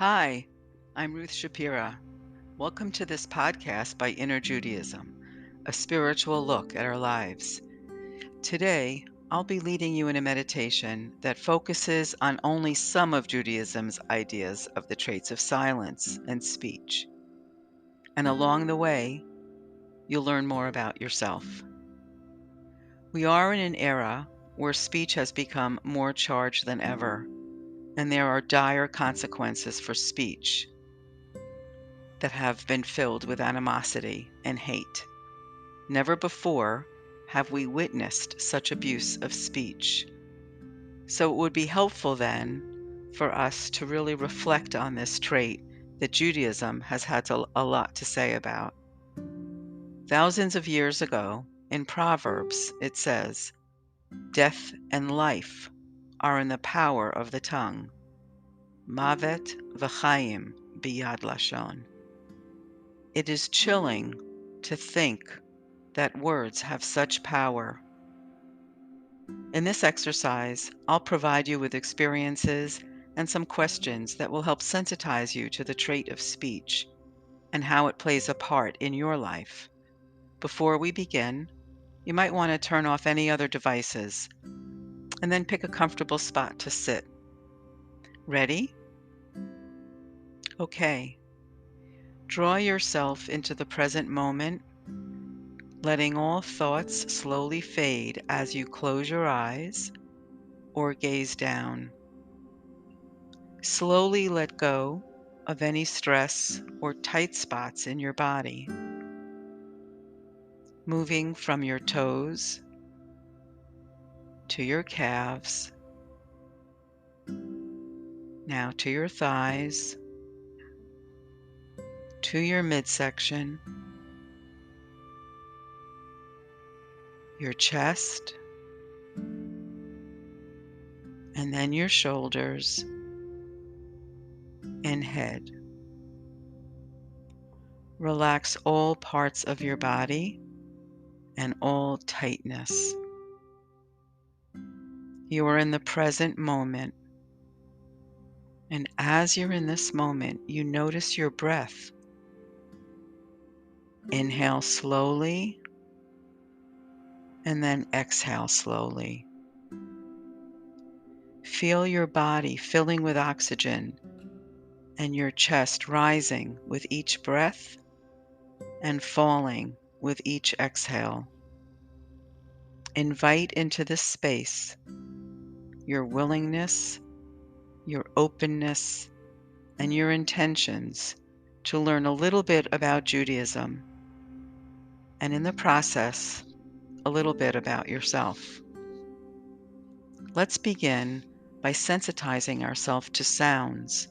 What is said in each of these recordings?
Hi, I'm Ruth Shapira. Welcome to this podcast by Inner Judaism, a spiritual look at our lives. Today, I'll be leading you in a meditation that focuses on only some of Judaism's ideas of the traits of silence and speech. And along the way, you'll learn more about yourself. We are in an era where speech has become more charged than ever, and there are dire consequences for speech that have been filled with animosity and hate. Never before have we witnessed such abuse of speech. So it would be helpful then for us to really reflect on this trait that Judaism has had a lot to say about. Thousands of years ago, in Proverbs, it says, "Death and life are in the power of the tongue. Mavet v'chaim biyad lashon." It is chilling to think that words have such power. In this exercise, I'll provide you with experiences and some questions that will help sensitize you to the trait of speech and how it plays a part in your life. Before we begin, you might want to turn off any other devices and then pick a comfortable spot to sit. Ready? Okay. Draw yourself into the present moment, letting all thoughts slowly fade as you close your eyes or gaze down. Slowly let go of any stress or tight spots in your body, moving from your toes to your calves, now to your thighs, to your midsection, your chest, and then your shoulders and head. Relax all parts of your body and all tightness. You are in the present moment, and as you're in this moment, you notice your breath. Inhale slowly, and then exhale slowly. Feel your body filling with oxygen and your chest rising with each breath and falling with each exhale. Invite into this space your willingness, your openness, and your intentions to learn a little bit about Judaism, and in the process, a little bit about yourself. Let's begin by sensitizing ourselves to sounds.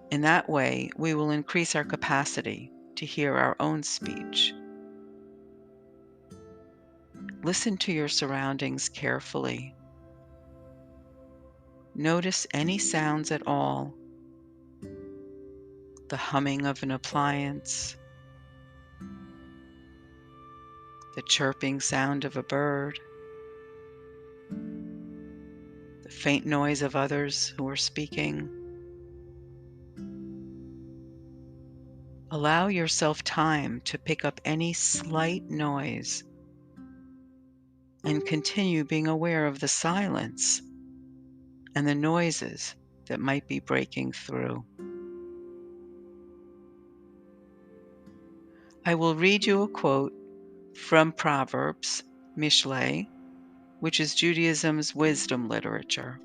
In that way, we will increase our capacity to hear our own speech. Listen to your surroundings carefully. Notice any sounds at all. The humming of an appliance, the chirping sound of a bird, the faint noise of others who are speaking. Allow yourself time to pick up any slight noise and continue being aware of the silence and the noises that might be breaking through. I will read you a quote from Proverbs, Mishle, which is Judaism's wisdom literature.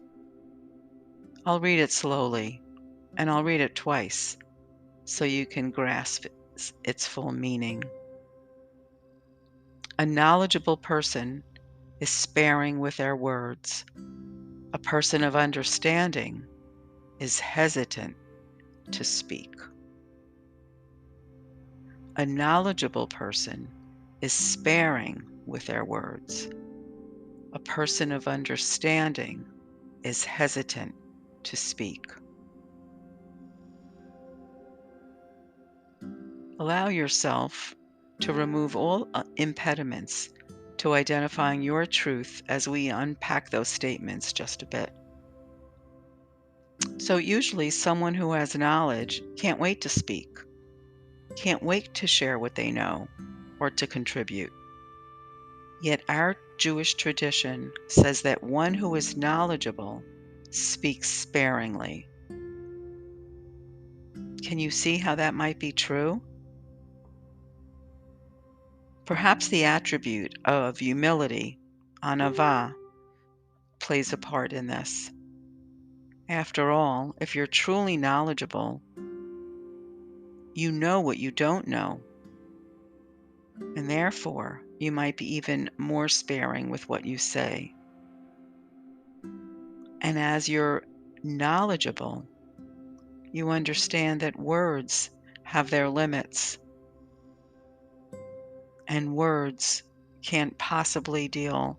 I'll read it slowly, and I'll read it twice so you can grasp its full meaning. A knowledgeable person is sparing with their words. A person of understanding is hesitant to speak. A knowledgeable person is sparing with their words. A person of understanding is hesitant to speak. Allow yourself to remove all impediments to identifying your truth as we unpack those statements just a bit. So usually someone who has knowledge can't wait to speak, can't wait to share what they know or to contribute. Yet our Jewish tradition says that one who is knowledgeable speaks sparingly. Can you see how that might be true? Perhaps the attribute of humility, anava, plays a part in this. After all, if you're truly knowledgeable, you know what you don't know, and therefore you might be even more sparing with what you say. And as you're knowledgeable, you understand that words have their limits, and words can't possibly deal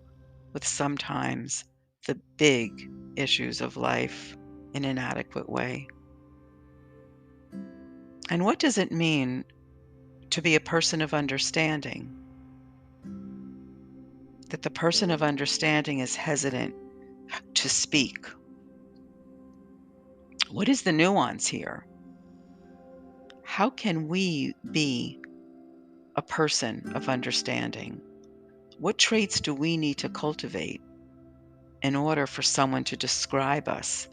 with sometimes the big issues of life in an adequate way. And what does it mean to be a person of understanding? That the person of understanding is hesitant to speak. What is the nuance here? How can we be a person of understanding? What traits do we need to cultivate in order for someone to describe us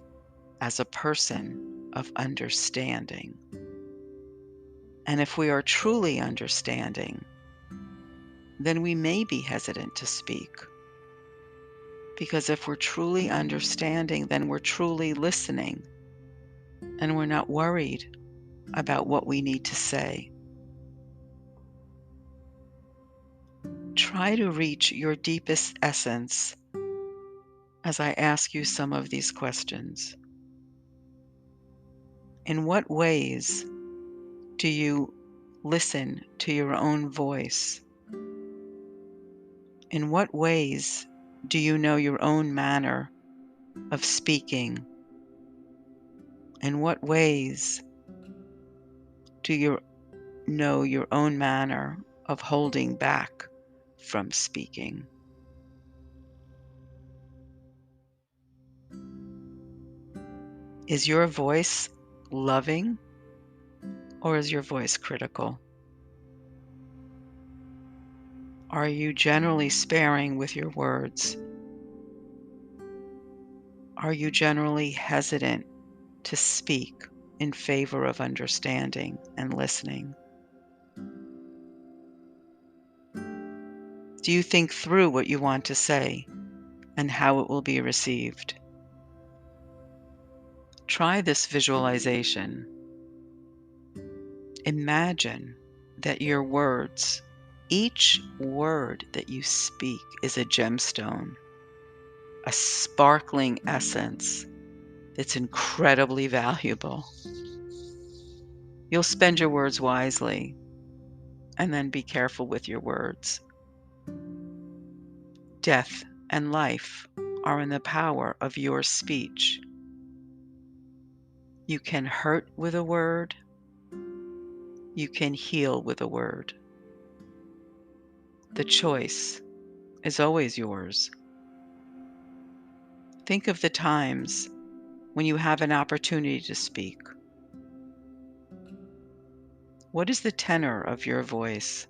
as a person of understanding? And if we are truly understanding, then we may be hesitant to speak. Because if we're truly understanding, then we're truly listening, and we're not worried about what we need to say. Try to reach your deepest essence as I ask you some of these questions. In what ways do you listen to your own voice? In what ways do you know your own manner of speaking? In what ways do you know your own manner of holding back from speaking? Is your voice loving or is your voice critical? Are you generally sparing with your words? Are you generally hesitant to speak in favor of understanding and listening? Do you think through what you want to say and how it will be received? Try this visualization. Imagine that your words, each word that you speak, is a gemstone, a sparkling essence that's incredibly valuable. You'll spend your words wisely and then be careful with your words. Death and life are in the power of your speech. You can hurt with a word. You can heal with a word. The choice is always yours. Think of the times when you have an opportunity to speak. What is the tenor of your voice?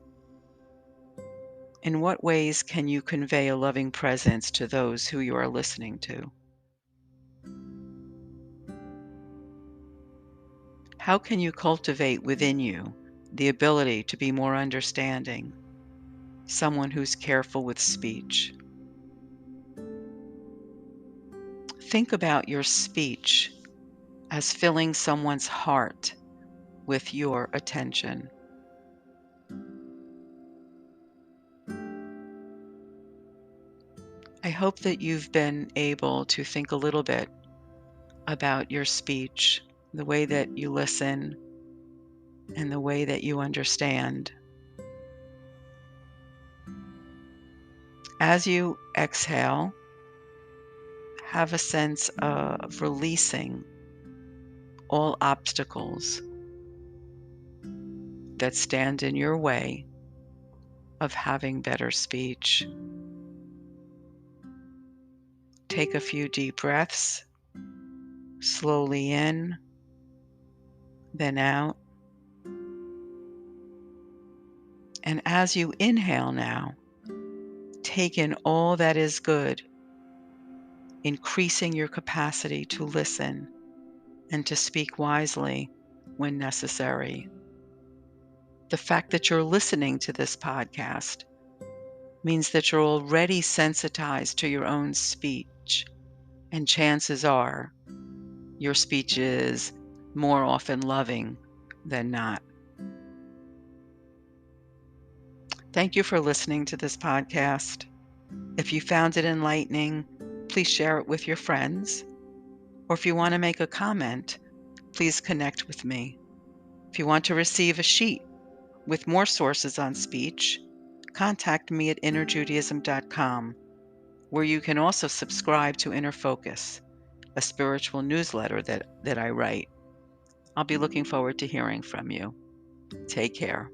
In what ways can you convey a loving presence to those who you are listening to? How can you cultivate within you the ability to be more understanding, someone who's careful with speech? Think about your speech as filling someone's heart with your attention. I hope that you've been able to think a little bit about your speech, the way that you listen, and the way that you understand. As you exhale, have a sense of releasing all obstacles that stand in your way of having better speech. Take a few deep breaths, slowly in, then out. And as you inhale now, take in all that is good, increasing your capacity to listen and to speak wisely when necessary. The fact that you're listening to this podcast means that you're already sensitized to your own speech, and chances are your speech is more often loving than not. Thank you for listening to this podcast. If you found it enlightening, please share it with your friends. Or if you want to make a comment, please connect with me. If you want to receive a sheet with more sources on speech, contact me at innerjudaism.com, where you can also subscribe to Inner Focus, a spiritual newsletter that I write. I'll be looking forward to hearing from you. Take care.